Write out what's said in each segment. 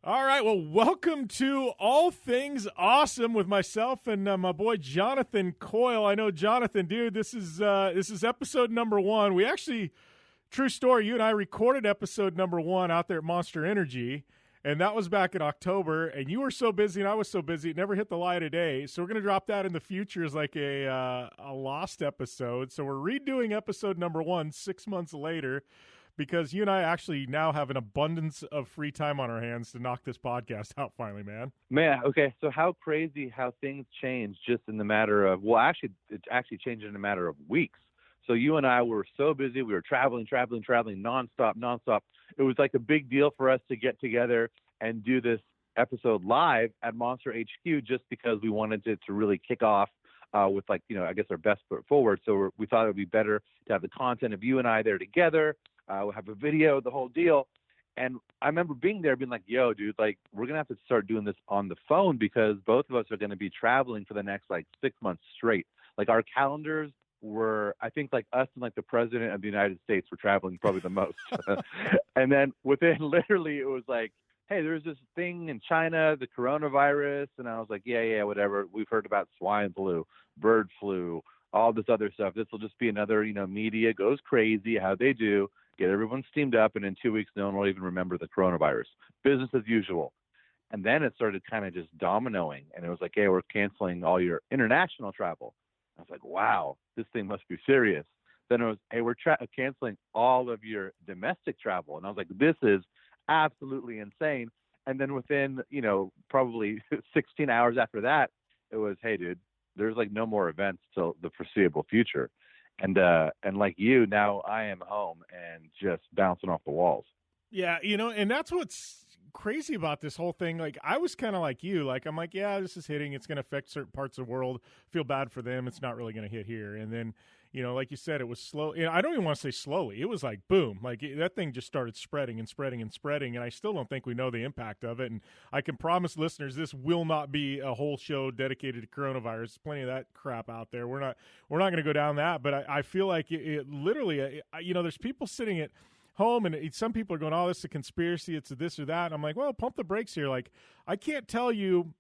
All right, well, welcome to All Things Awesome with myself and my boy Jonathan Coyle. I know, Jonathan, dude, this is episode number 1. We actually, true story, you and I recorded episode number 1 out there at Monster Energy, and that was back in October, and you were so busy and I was so busy, it never hit the light of day, so we're going to drop that in the future as like a lost episode. So we're redoing episode number 1 6 months later, because you and I actually now have an abundance of free time on our hands to knock this podcast out finally, man. Man, okay, so how crazy how things change just in the matter of, well, actually, it actually changed in a matter of weeks. So you and I were so busy. We were traveling nonstop. It was like a big deal for us to get together and do this episode live at Monster HQ just because we wanted it to really kick off with, like, you know, I guess our best foot forward. So we thought it would be better to have the content of you and I there together. We'll have a video, the whole deal. And I remember being there being like, yo, dude, like, we're going to have to start doing this on the phone because both of us are going to be traveling for the next, like, 6 months straight. Like, our calendars were, I think, like, us and, like, the president of the United States were traveling probably the most. And then within literally, it was like, hey, there's this thing in China, the coronavirus. And I was like, yeah, whatever. We've heard about swine flu, bird flu, all this other stuff. This will just be another, you know, media goes crazy, how they do. Get everyone steamed up, and in 2 weeks, no one will even remember the coronavirus. Business as usual. And then it started kind of just dominoing, and it was like, hey, we're canceling all your international travel. I was like, wow, this thing must be serious. Then it was, hey, we're canceling all of your domestic travel. And I was like, this is absolutely insane. And then within, you know, probably 16 hours after that, it was, hey, dude, there's like no more events till the foreseeable future. And like you, now I am home and just bouncing off the walls. Yeah, you know, and that's what's crazy about this whole thing. Like, I was kind of like you. Like, I'm like, yeah, this is hitting. It's going to affect certain parts of the world. Feel bad for them. It's not really going to hit here. And then, you know, like you said, it was slow. You know, I don't even want to say slowly. It was like, boom. Like, that thing just started spreading. And I still don't think we know the impact of it. And I can promise listeners, this will not be a whole show dedicated to coronavirus. There's plenty of that crap out there. We're not going to go down that. But I feel like it literally, you know, there's people sitting at home, and some people are going, oh, this is a conspiracy, it's a this or that. And I'm like, well, pump the brakes here. Like, I can't tell you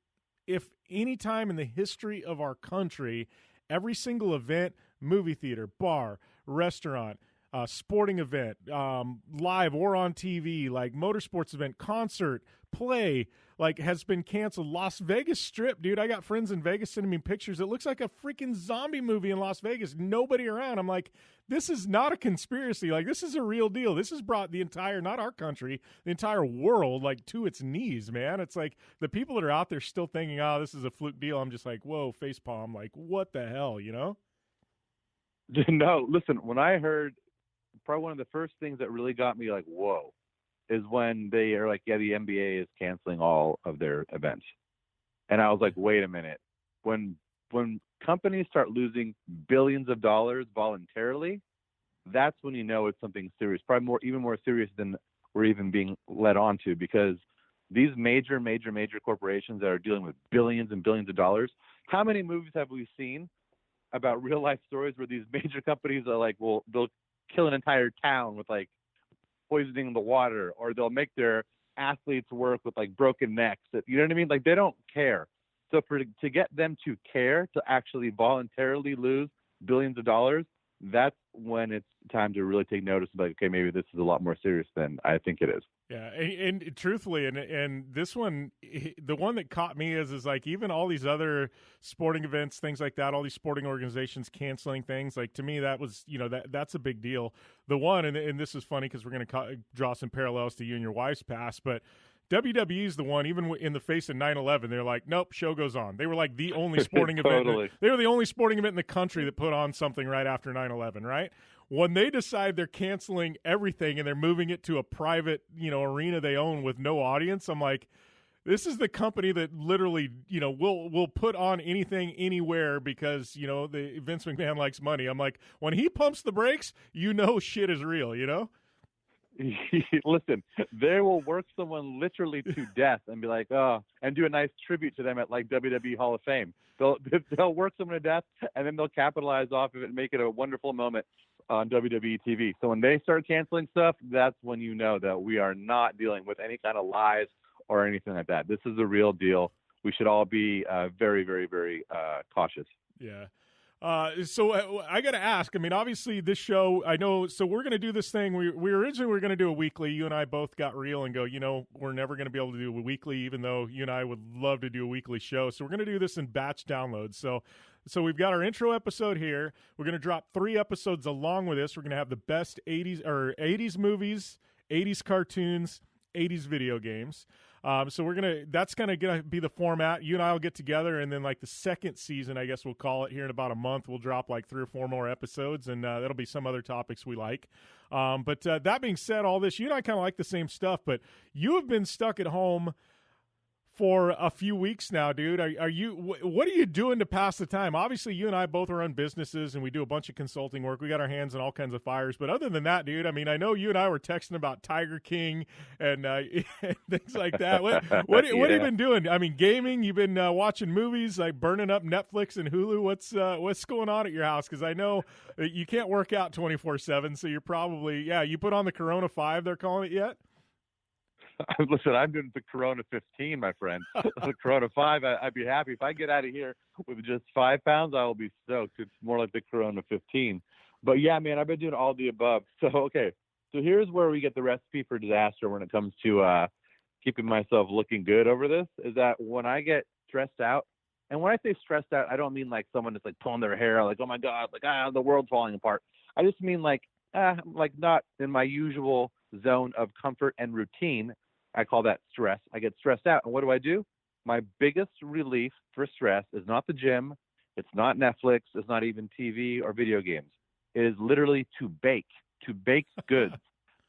if any time in the history of our country, every single event, movie theater, bar, restaurant, sporting event, live or on TV, like motorsports event, concert, play, like, has been canceled. Las Vegas Strip, dude, I got friends in Vegas sending me pictures. It looks like a freaking zombie movie in Las Vegas. Nobody around. I'm like, this is not a conspiracy. Like, this is a real deal. This has brought the entire, not our country, the entire world, like, to its knees, man. It's like the people that are out there still thinking, oh, this is a fluke deal. I'm just like, whoa, facepalm. Like, what the hell, you know? No, listen, when I heard, probably one of the first things that really got me like, whoa, is when they are like, yeah, the NBA is canceling all of their events. And I was like, wait a minute. When companies start losing billions of dollars voluntarily, that's when you know it's something serious, probably even more serious than we're even being led on to, because these major corporations that are dealing with billions and billions of dollars, how many movies have we seen about real life stories where these major companies are like, well, they'll kill an entire town with like poisoning the water, or they'll make their athletes work with like broken necks. You know what I mean? Like, they don't care. So to get them to care, to actually voluntarily lose billions of dollars, that's when it's time to really take notice of, like, okay, maybe this is a lot more serious than I think it is. Yeah, and truthfully, and this one, the one that caught me is like, even all these other sporting events, things like that, all these sporting organizations canceling things, like, to me, that was, you know, that's a big deal. The one, and this is funny because we're going to draw some parallels to you and your wife's past, but WWE is the one, even in the face of 9/11, they're like, nope, show goes on. They were like the only sporting Totally. event. They were the only sporting event in the country that put on something right after 9/11, right? When they decide they're canceling everything and they're moving it to a private, you know, arena they own with no audience, I'm like, this is the company that literally, you know, will put on anything anywhere because, you know, the Vince McMahon likes money. I'm like, when he pumps the brakes, you know shit is real, you know? Listen, they will work someone literally to death and be like, oh, and do a nice tribute to them at like WWE Hall of Fame. They'll work someone to death, and then they'll capitalize off of it and make it a wonderful moment on WWE TV. So when they start canceling stuff, that's when you know that we are not dealing with any kind of lies or anything like that. This is the real deal. We should all be very, very, very cautious. Yeah. So I got to ask. I mean, obviously, this show. I know. So we're going to do this thing. We originally were going to do a weekly. You and I both got real and go. We're never going to be able to do a weekly, even though you and I would love to do a weekly show. So we're going to do this in batch downloads. So we've got our intro episode here. We're going to drop 3 episodes along with this. We're going to have the best 80s movies, 80s cartoons, 80s video games. So that's gonna be the format. You and I will get together, and then like the second season, I guess we'll call it, here in about a month, we'll drop like 3 or 4 more episodes, and that'll be some other topics we like. But that being said, all this, you and I kind of like the same stuff, but you have been stuck at home for a few weeks now, dude. What are you doing to pass the time? Obviously, you and I both run businesses and we do a bunch of consulting work. We got our hands in all kinds of fires. But other than that, dude, I mean, I know you and I were texting about Tiger King and things like that. What have you been doing? I mean, gaming. You've been watching movies, like burning up Netflix and Hulu. What's going on at your house? Because I know you can't work out 24/7, so you're probably you put on the Corona 5. They're calling it yet. Listen, I'm doing the Corona 15, my friend. The Corona 5, I'd be happy. If I get out of here with just 5 pounds, I will be stoked. It's more like the Corona 15. But yeah, man, I've been doing all the above. So, okay. So here's where we get the recipe for disaster when it comes to keeping myself looking good over this, is that when I get stressed out, and when I say stressed out, I don't mean like someone that's like pulling their hair, like, oh my God, like, the world's falling apart. I just mean like not in my usual zone of comfort and routine. I call that stress. I get stressed out. And what do? My biggest relief for stress is not the gym. It's not Netflix. It's not even TV or video games. It is literally to bake goods.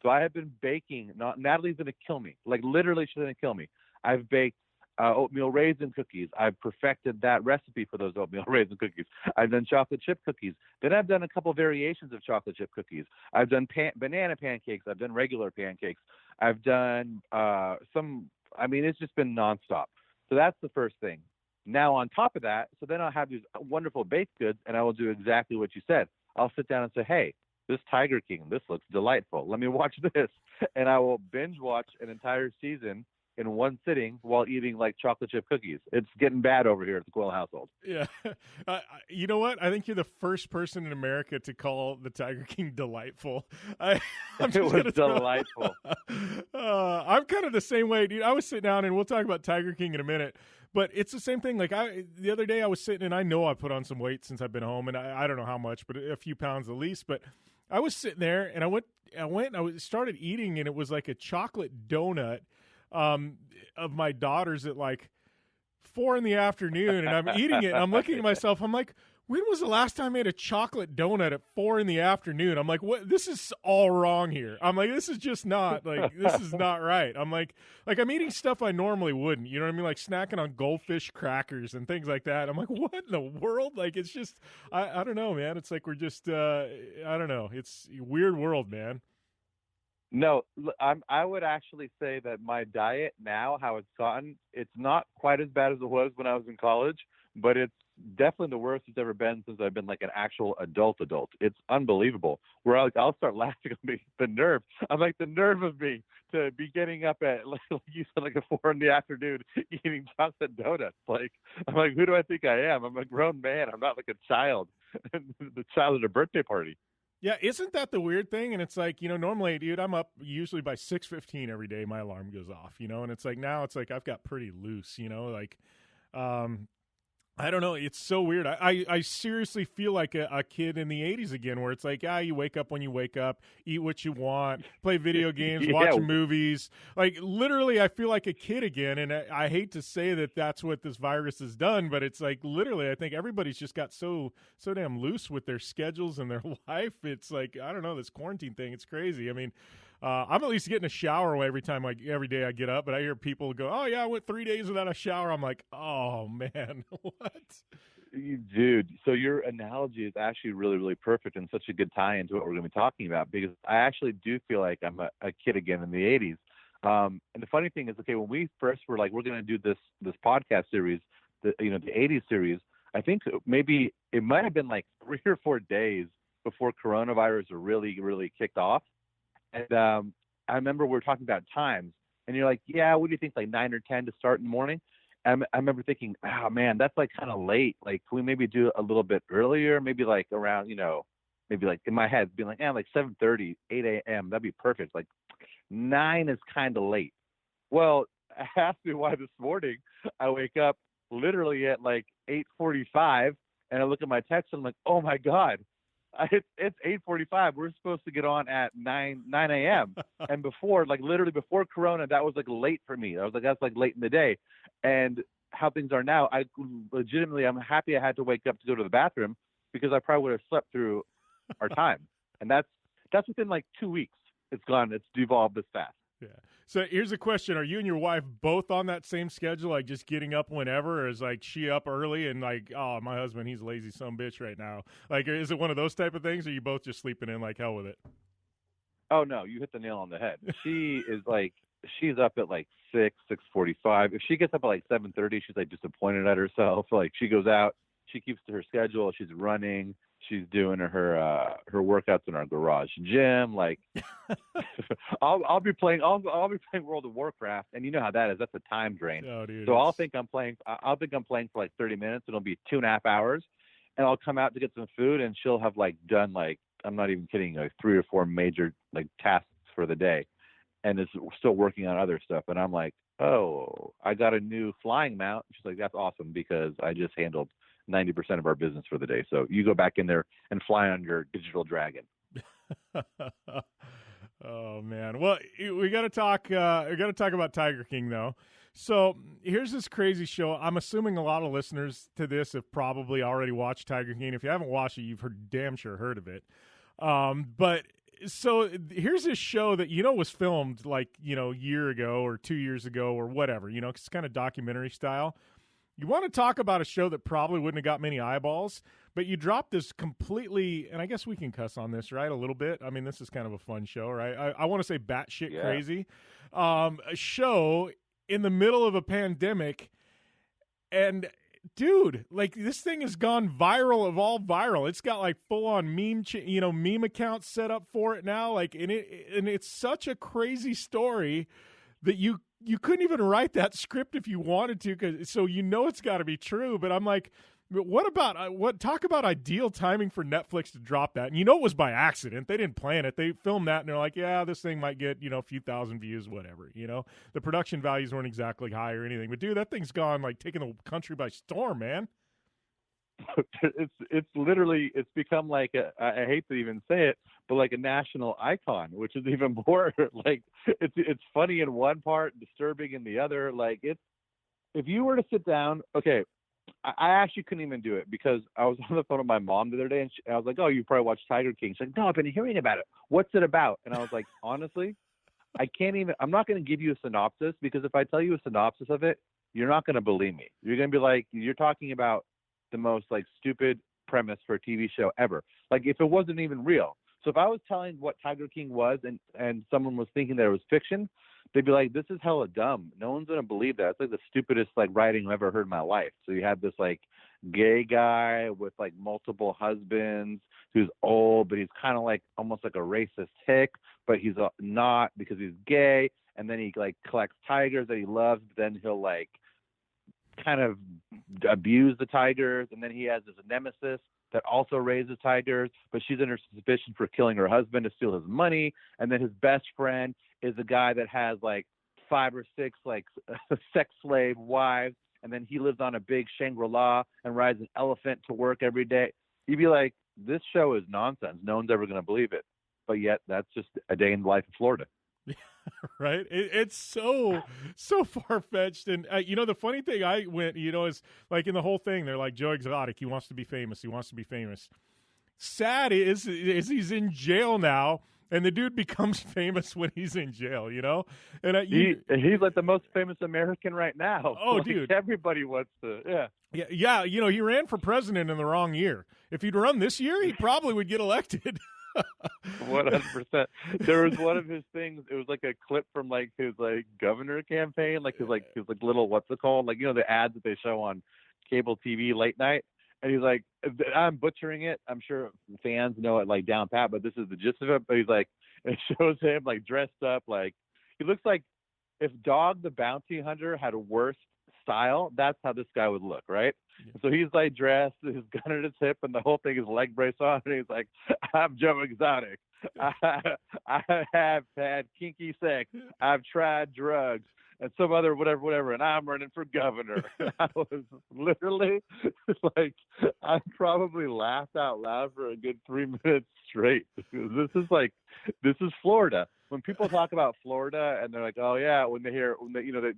So I have been baking. Natalie's going to kill me. Like literally, she's going to kill me. I've baked oatmeal raisin cookies. I've perfected that recipe for those oatmeal raisin cookies. I've done chocolate chip cookies. Then I've done a couple variations of chocolate chip cookies. I've done banana pancakes. I've done regular pancakes. I've done it's just been nonstop. So that's the first thing. Now on top of that, so then I'll have these wonderful baked goods, and I will do exactly what you said. I'll sit down and say, hey, this Tiger King, this looks delightful. Let me watch this. And I will binge watch an entire season in one sitting while eating like chocolate chip cookies. It's getting bad over here at the Quill household. Yeah. You know what? I think you're the first person in America to call the Tiger King delightful. It was delightful. I'm kind of the same way, dude. I was sitting down, and we'll talk about Tiger King in a minute, but it's the same thing. Like the other day I was sitting, and I know I put on some weight since I've been home, and I don't know how much, but a few pounds at least. But I was sitting there, and I started eating, and it was like a chocolate donut of my daughter's at like 4 p.m, and I'm eating it, and I'm looking at myself. I'm like, when was the last time I ate a chocolate donut at 4 p.m? I'm like, what? This is all wrong here. I'm like, this is just not this is not right. I'm like I'm eating stuff I normally wouldn't. You know what I mean? Like snacking on goldfish crackers and things like that. I'm like, what in the world? Like, it's just, I don't know, man. It's like we're just, I don't know. It's a weird world, man. No, I would actually say that my diet now, how it's gotten, it's not quite as bad as it was when I was in college, but it's definitely the worst it's ever been since I've been like an actual adult. It's unbelievable. Where I'll start laughing at me, the nerve. I'm like, the nerve of me to be getting up at, like you said, like 4 p.m. eating chocolate donuts. Like, I'm like, who do I think I am? I'm a grown man. I'm not like a child, the child at a birthday party. Yeah, isn't that the weird thing? And it's like, normally, dude, I'm up usually by 6:15 every day. My alarm goes off, and it's like now it's like I've got pretty loose, like, I don't know. It's so weird. I seriously feel like a kid in the 80s again, where it's like, you wake up when you wake up, eat what you want, play video games, watch movies. Like, literally, I feel like a kid again. And I hate to say that that's what this virus has done, but it's like, literally, I think everybody's just got so damn loose with their schedules and their life. It's like, I don't know, this quarantine thing, it's crazy. I mean, I'm at least getting a shower every day I get up, but I hear people go, oh yeah, I went 3 days without a shower. I'm like, oh man, what? Dude, so your analogy is actually really, really perfect and such a good tie into what we're going to be talking about, because I actually do feel like I'm a kid again in the 80s. And the funny thing is, okay, when we first were like, we're going to do this podcast series, the 80s series, I think maybe it might have been like 3 or 4 days before coronavirus really, really kicked off. And I remember we were talking about times. And you're like, yeah, what do you think, like 9 or 10 to start in the morning? And I remember thinking, oh man, that's like kind of late. Like, can we maybe do it a little bit earlier? Maybe like around, maybe like in my head being like, like 7:30, 8 a.m. That'd be perfect. Like 9 is kind of late. Well, ask me why this morning I wake up literally at like 8:45 and I look at my text and I'm like, oh my God, it's 8:45. We're supposed to get on at 9 a.m. And before, like literally before Corona, that was like late for me. I was like, that's like late in the day. And how things are now, I'm happy I had to wake up to go to the bathroom because I probably would have slept through our time. And that's within like 2 weeks. It's gone. It's devolved this fast. Yeah. So here's a question. Are you and your wife both on that same schedule, like just getting up whenever? Or is like she up early and like, oh, my husband, he's lazy some bitch right now? Like, is it one of those type of things, or are you both just sleeping in like hell with it? Oh, no, you hit the nail on the head. She is like, she's up at like 6:45. If she gets up at like 7:30, she's like disappointed at herself. Like she goes out, she keeps to her schedule. She's running. She's doing her workouts in our garage gym. Like I'll be playing World of Warcraft, and you know how that is. That's a time drain. Oh, dude, so I'll think I'm playing for like 30 minutes. It'll be 2.5 hours, and I'll come out to get some food, and she'll have like done like, I'm not even kidding, like 3 or 4 major like tasks for the day, and is still working on other stuff. And I'm like, oh, I got a new flying mount. She's like, that's awesome because I just handled 90% of our business for the day. So you go back in there and fly on your digital dragon. Oh man. Well, we got to talk about Tiger King though. So here's this crazy show. I'm assuming a lot of listeners to this have probably already watched Tiger King. If you haven't watched it, you've damn sure heard of it. But so here's this show that, was filmed like, a year ago or 2 years ago or whatever, it's kind of documentary style. You want to talk about a show that probably wouldn't have got many eyeballs, but you dropped this completely, and I guess we can cuss on this, right, a little bit. I mean, this is kind of a fun show, right? I want to say batshit crazy. A show in the middle of a pandemic, and dude, like this thing has gone viral of all viral. It's got like full-on meme accounts set up for it now, like, and it's such a crazy story that you couldn't even write that script if you wanted to, so it's got to be true. But I'm like, talk about ideal timing for Netflix to drop that. And it was by accident. They didn't plan it. They filmed that and they're like, yeah, this thing might get, a few thousand views, whatever. The production values weren't exactly high or anything. But dude, that thing's gone like taking the country by storm, man. It's literally, it's become like I hate to even say it, but like a national icon, which is even more like it's funny in one part, disturbing in the other. Like if you were to sit down, okay, I actually couldn't even do it because I was on the phone with my mom the other day and I was like, oh, you probably watched Tiger King. She's like, no, I've been hearing about it. What's it about? And I was like, honestly, I'm not going to give you a synopsis because if I tell you a synopsis of it, you're not going to believe me. You're going to be like, you're talking about the most like stupid premise for a TV show ever. Like if it wasn't even real. So if I was telling what Tiger King was and someone was thinking that it was fiction, they'd be like, this is hella dumb. No one's going to believe that. It's like the stupidest like writing I've ever heard in my life. So you have this like gay guy with like multiple husbands who's old, but he's kind of like almost like a racist hick, but he's not because he's gay. And then he like collects tigers that he loves. But then he'll like kind of abuse the tigers, and then he has this nemesis that also raises tigers, but she's under suspicion for killing her husband to steal his money. And then his best friend is a guy that has like 5 or 6 like sex slave wives, and then he lives on a big Shangri-La and rides an elephant to work every day. You'd be like, this show is nonsense. No one's ever going to believe it. But yet that's just a day in the life of Florida. Right? It's so far-fetched. And, the funny thing I went, is like in the whole thing, they're like, Joe Exotic, he wants to be famous. He wants to be famous. Sad is he's in jail now, and the dude becomes famous when he's in jail, And he's like the most famous American right now. Oh, like, dude. Everybody wants to, Yeah, he ran for president in the wrong year. If he'd run this year, he probably would get elected. 100%. There was one of his things. It was like a clip from like his like governor campaign, like his little what's it called, like the ads that they show on cable TV late night. And he's like, I'm butchering it. I'm sure fans know it like down pat, but this is the gist of it. But he's like, it shows him like dressed up, like he looks like if Dog the Bounty Hunter had a worse style, that's how this guy would look, right? Yeah. So he's like dressed, his gun at his hip, and the whole thing is leg brace on, and he's like, "I'm Joe Exotic. I have had kinky sex. I've tried drugs." And some other whatever, and I'm running for governor. I was literally like, I probably laughed out loud for a good 3 minutes straight. This is Florida. When people talk about Florida and they're like, oh yeah, when they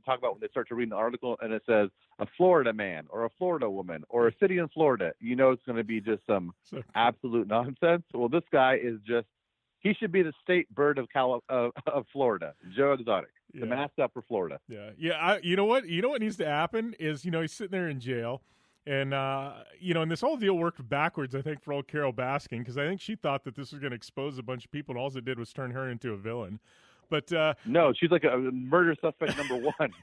talk about when they start to read an article and it says a Florida man or a Florida woman or a city in Florida, it's going to be just some absolute nonsense. Well, this guy is he should be the state bird of Florida, Joe Exotic. The mascot for Florida. Yeah. You know what needs to happen is, he's sitting there in jail, and and this whole deal worked backwards, I think, for old Carol Baskin, because I think she thought that this was going to expose a bunch of people, and all it did was turn her into a villain. But no, she's like a murder suspect number one.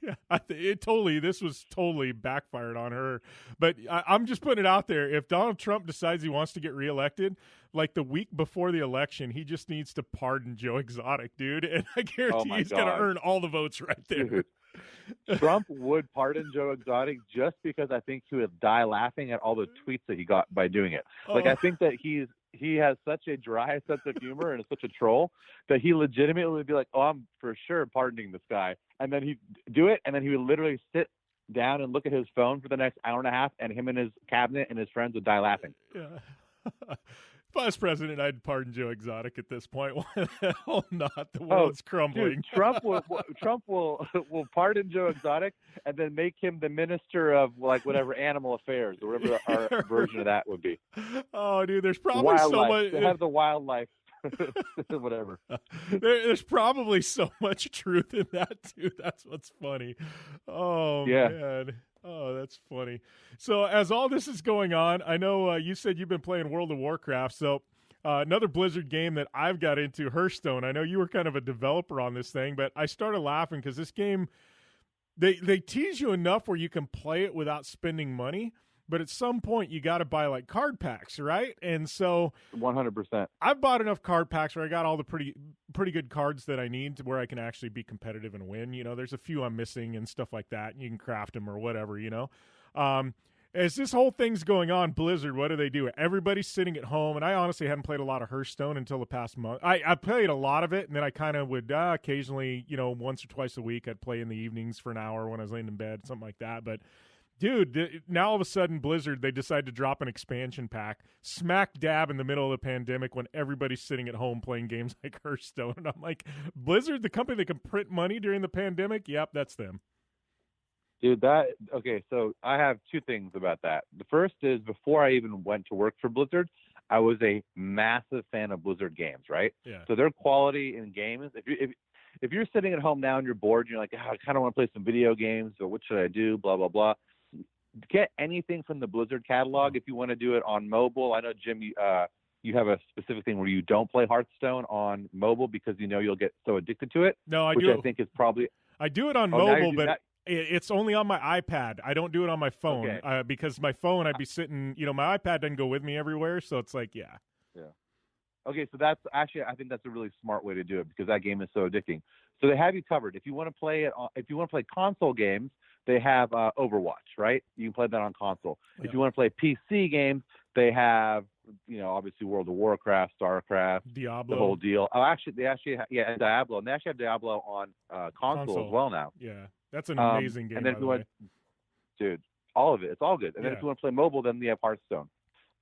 This was totally backfired on her. But I'm just putting it out there. If Donald Trump decides he wants to get reelected, like the week before the election, he just needs to pardon Joe Exotic, dude. And I guarantee he's going to earn all the votes right there. Dude. Trump would pardon Joe Exotic just because I think he would die laughing at all the tweets that he got by doing it. Like, I think that he has such a dry sense of humor and is such a troll that he legitimately would be like, oh, I'm for sure pardoning this guy. And then he'd do it, and then he would literally sit down and look at his phone for the next hour and a half, and him and his cabinet and his friends would die laughing. Yeah. If I was president, I'd pardon Joe Exotic at this point. Why the hell not? The world's crumbling. Dude, Trump will pardon Joe Exotic and then make him the minister of whatever animal affairs or whatever our version of that would be. Oh, dude, there's probably wildlife. so much. They have the wildlife. Whatever. There's probably so much truth in that too. That's what's funny. Oh yeah. Man. Oh, that's funny. So as all this is going on, I know you said you've been playing World of Warcraft. So another Blizzard game that I've got into, Hearthstone. I know you were kind of a developer on this thing, but I started laughing because this game, they tease you enough where you can play it without spending money. But at some point, you got to buy like card packs, right? And so 100%. I've bought enough card packs where I got all the pretty good cards that I need to where I can actually be competitive and win. There's a few I'm missing and stuff like that. And you can craft them or whatever, As this whole thing's going on, Blizzard, what do they do? Everybody's sitting at home, and I honestly hadn't played a lot of Hearthstone until the past month. I played a lot of it, and then I kind of would occasionally, once or twice a week, I'd play in the evenings for an hour when I was laying in bed, something like that. But dude, now all of a sudden Blizzard, they decide to drop an expansion pack smack dab in the middle of the pandemic when everybody's sitting at home playing games like Hearthstone. And I'm like, Blizzard, the company that can print money during the pandemic? Yep, that's them. Dude, so I have two things about that. The first is before I even went to work for Blizzard, I was a massive fan of Blizzard games, right? Yeah. So their quality in games, if you're sitting at home now and you're bored, and you're like, I kind of want to play some video games, or what should I do, blah, blah, blah. Get anything from the Blizzard catalog if you want to do it on mobile. I know, Jim, you have a specific thing where you don't play Hearthstone on mobile because you'll get so addicted to it. No, I which do. I think is probably. I do it on mobile, but it's only on my iPad. I don't do it on my phone because my phone, I'd be sitting. My iPad doesn't go with me everywhere, so it's like, yeah. Okay, so that's actually, I think that's a really smart way to do it because that game is so addicting. So they have you covered. If you want to play console games, they have Overwatch, right? You can play that on console. Yeah. If you want to play PC games, they have, obviously World of Warcraft, StarCraft, Diablo, the whole deal. Oh, actually, and Diablo, and they actually have Diablo on console as well now. Yeah, that's an amazing game. And then if you want, dude, all of it, it's all good. And then if you want to play mobile, then they have Hearthstone.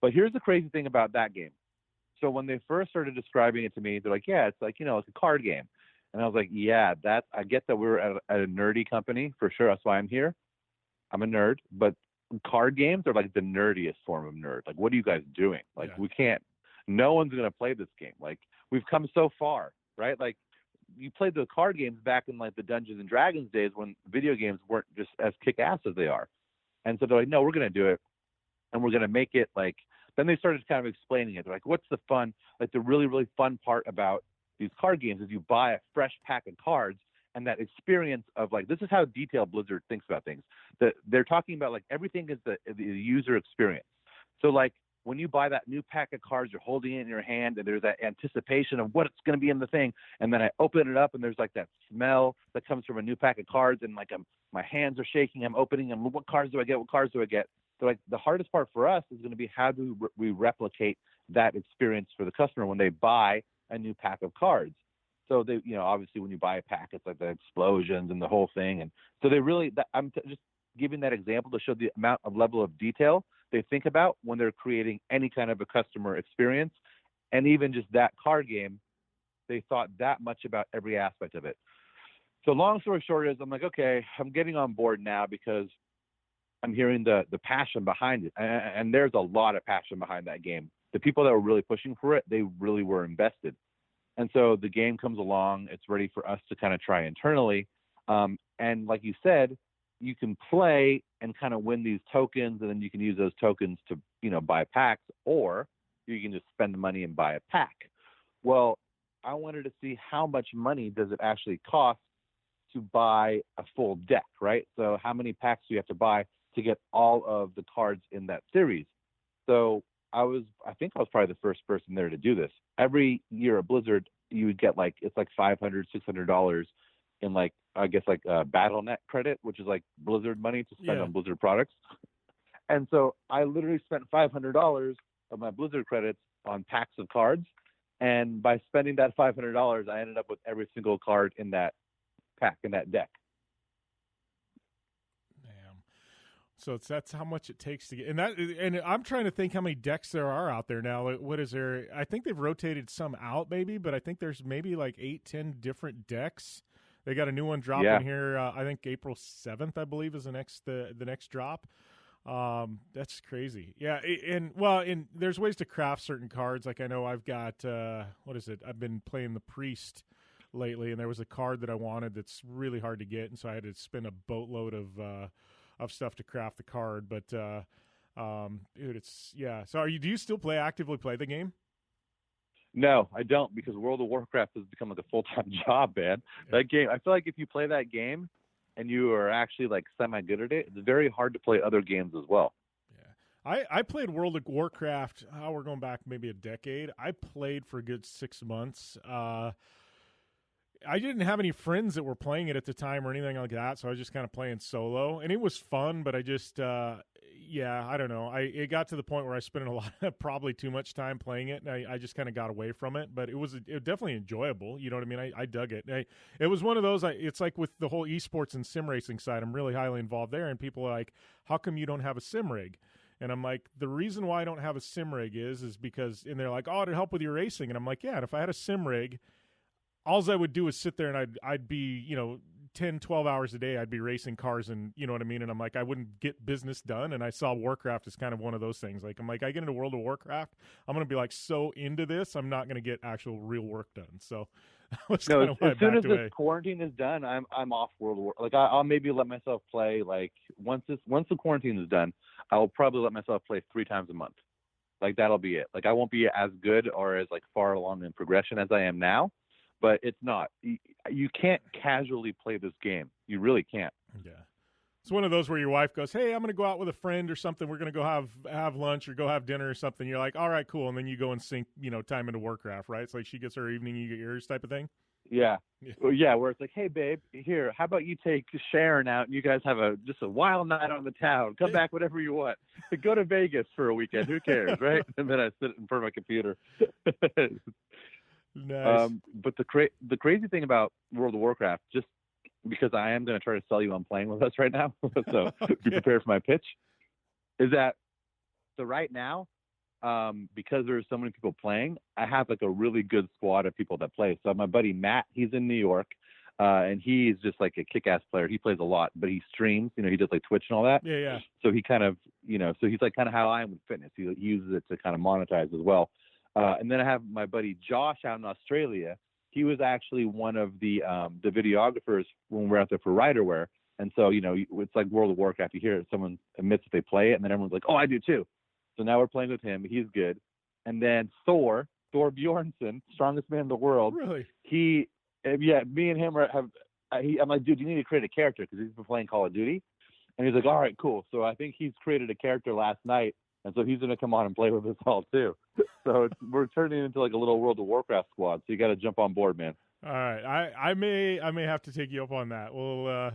But here's the crazy thing about that game. So when they first started describing it to me, they're like, yeah, it's like, it's a card game. And I was like, yeah, I get that we're at a nerdy company for sure. That's why I'm here. I'm a nerd, but card games are like the nerdiest form of nerd. Like, what are you guys doing? Like, no one's going to play this game. Like, we've come so far, right? Like, you played the card games back in like the Dungeons and Dragons days when video games weren't just as kick-ass as they are. And so they're like, no, we're going to do it. And we're going to make it like, then they started kind of explaining it. They're like, what's the fun, like the really, really fun part about these card games is you buy a fresh pack of cards, and that experience of like, this is how detailed Blizzard thinks about things. That they're talking about like everything is the user experience. So like when you buy that new pack of cards, you're holding it in your hand, and there's that anticipation of what it's going to be in the thing. And then I open it up, and there's like that smell that comes from a new pack of cards, and like my hands are shaking. I'm opening them. What cards do I get? What cards do I get? So like the hardest part for us is going to be how do we replicate that experience for the customer when they buy a new pack of cards. So they, obviously when you buy a pack, it's like the explosions and the whole thing. And so they really, just giving that example to show the amount of level of detail they think about when they're creating any kind of a customer experience. And even just that card game, they thought that much about every aspect of it. So long story short is I'm like, okay, I'm getting on board now because I'm hearing the passion behind it. And there's a lot of passion behind that game. The people that were really pushing for it, they really were invested. And so the game comes along, it's ready for us to kind of try internally. And like you said, you can play and kind of win these tokens, and then you can use those tokens to, buy packs, or you can just spend the money and buy a pack. Well, I wanted to see how much money does it actually cost to buy a full deck, right? So how many packs do you have to buy to get all of the cards in that series? So I think I was probably the first person there to do this. Every year at Blizzard, you would get it's like $500, $600 in BattleNet credit, which is like Blizzard money to spend on Blizzard products. And so I literally spent $500 of my Blizzard credits on packs of cards. And by spending that $500, I ended up with every single card in that pack, in that deck. So that's how much it takes to get, and I'm trying to think how many decks there are out there now. What is there? I think they've rotated some out maybe, but I think there's maybe like 8-10 different decks. They got a new one dropping here. I think April 7th, I believe, is the next drop. That's crazy. Yeah. And there's ways to craft certain cards. Like I know I've got, what is it? I've been playing the Priest lately, and there was a card that I wanted that's really hard to get. And so I had to spend a boatload of stuff to craft the card. But, dude, So do you still actively play the game? No, I don't, because World of Warcraft has become like a full-time job, man. Yeah. That game, I feel like if you play that game and you are actually like semi-good at it, it's very hard to play other games as well. Yeah. I played World of Warcraft, we're going back maybe a decade. I played for a good 6 months. I didn't have any friends that were playing it at the time or anything like that, so I was just kind of playing solo, and it was fun, but I just, I don't know. It got to the point where I spent probably too much time playing it, and I just kind of got away from it, but it was definitely enjoyable. You know what I mean? I dug it. It was one of those, it's like with the whole esports and sim racing side, I'm really highly involved there, and people are like, how come you don't have a sim rig? And I'm like, the reason why I don't have a sim rig is because, and they're like, oh, to help with your racing. And I'm like, yeah, and if I had a sim rig, all I would do is sit there and I'd be, 10, 12 hours a day, I'd be racing cars, and you know what I mean? And I'm like, I wouldn't get business done. And I saw Warcraft as kind of one of those things. Like, I'm like, I get into World of Warcraft, I'm going to be like so into this, I'm not going to get actual real work done. So as soon as this quarantine is done, I'm off World of War. Like I'll maybe let myself play once the quarantine is done, I'll probably let myself play 3 times a month. Like that'll be it. Like I won't be as good or as far along in progression as I am now. But it's not. You can't casually play this game. You really can't. Yeah. It's one of those where your wife goes, hey, I'm going to go out with a friend or something. We're going to go have lunch or go have dinner or something. You're like, all right, cool. And then you go and sink, time into Warcraft, right? It's like she gets her evening, you get yours type of thing. Yeah. Well, yeah, where it's like, hey, babe, here, how about you take Sharon out and you guys have just a wild night on the town. Come back whenever you want. Go to Vegas for a weekend. Who cares, right? And then I sit in front of my computer. Nice. But the crazy thing about World of Warcraft, just because I am going to try to sell you on playing with us right now, so be prepared for my pitch, is that so right now, because there's so many people playing, I have a really good squad of people that play. So my buddy Matt, he's in New York, and he's just like a kick-ass player. He plays a lot, but he streams. He does Twitch and all that. Yeah. So he kind of, so he's kind of how I am with fitness. He uses it to kind of monetize as well. And then I have my buddy Josh out in Australia. He was actually one of the videographers when we're out there for Riderware. And so, it's like World of Warcraft. You hear someone admits that they play it, and then everyone's like, oh, I do too. So now we're playing with him. He's good. And then Thor Bjornsson, strongest man in the world. Really? Me and him I'm like, dude, you need to create a character because he's been playing Call of Duty. And he's like, all right, cool. So I think he's created a character last night. and so he's going to come on and play with us all too. So we're turning into like a little World of Warcraft squad. So you got to jump on board, man. All right, I may have to take you up on that. Well,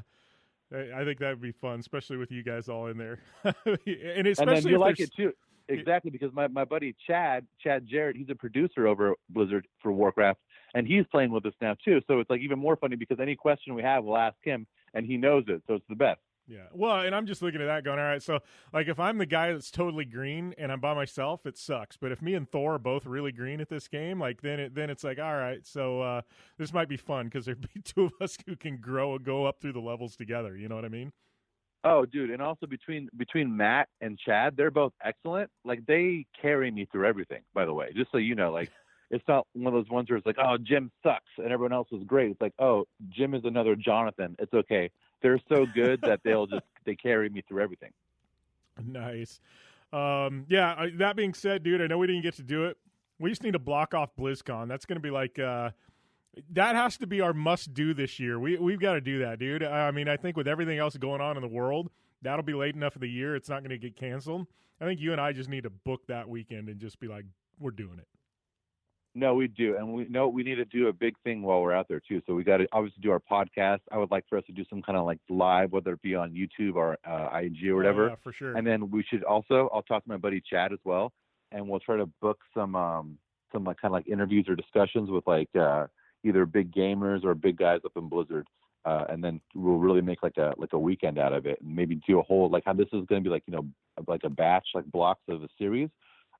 I think that would be fun, especially with you guys all in there, and especially and then you like there's- it too. Exactly, because my buddy Chad Jarrett, he's a producer over at Blizzard for Warcraft, and he's playing with us now too. So it's like even more funny because any question we have, we'll ask him, and he knows it. So it's the best. Yeah. Well, and I'm just looking at that going, all right, so like if I'm the guy that's totally green and I'm by myself, it sucks. But if me and Thor are both really green at this game, like then it's like, all right, so this might be fun because there'd be two of us who can go up through the levels together. You know what I mean? Oh, dude, and also between Matt and Chad, they're both excellent. Like they carry me through everything. By the way, just so you know, like it's not one of those ones where it's like, oh, Jim sucks and everyone else is great. It's like, oh, Jim is another Jonathan. It's okay. They're so good that they carry me through everything. Nice. Yeah. That being said, dude, I know we didn't get to do it. We just need to block off BlizzCon. That's going to be like that has to be our must do this year. We've got to do that, dude. I mean, I think with everything else going on in the world, that'll be late enough in the year. It's not going to get canceled. I think you and I just need to book that weekend and just be like, we're doing it. No, we do. And we know we need to do a big thing while we're out there too. So we got to obviously do our podcast. I would like for us to do some kind of like live, whether it be on YouTube or IG or whatever. Yeah, for sure. And then we should also, I'll talk to my buddy Chad as well. And we'll try to book some like kind of like interviews or discussions with like either big gamers or big guys up in Blizzard. And then we'll really make like a weekend out of it and maybe do a whole, like how this is going to be like, you know, like a batch, like blocks of a series.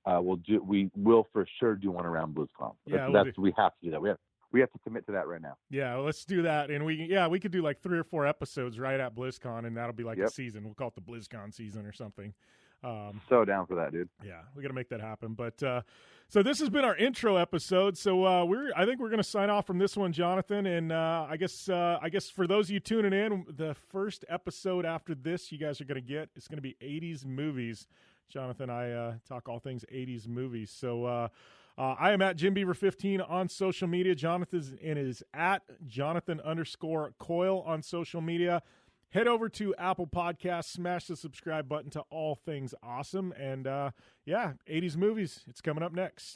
We will for sure do one around BlizzCon. Yeah, We have to do that. We have to commit to that right now. Yeah, let's do that. And we could do like 3 or 4 episodes right at BlizzCon, and that'll be like a season. We'll call it the BlizzCon season or something. So down for that, dude. Yeah, we got to make that happen. But so this has been our intro episode. So I think we're going to sign off from this one, Jonathan. And I guess for those of you tuning in, the first episode after this, you guys are going to get it's going to be 80s movies. Jonathan, I talk all things 80s movies. So I am at Jim Beaver 15 on social media. Jonathan is at Jonathan_Coyle on social media. Head over to Apple Podcasts, smash the subscribe button to All Things Awesome. And 80s movies. It's coming up next.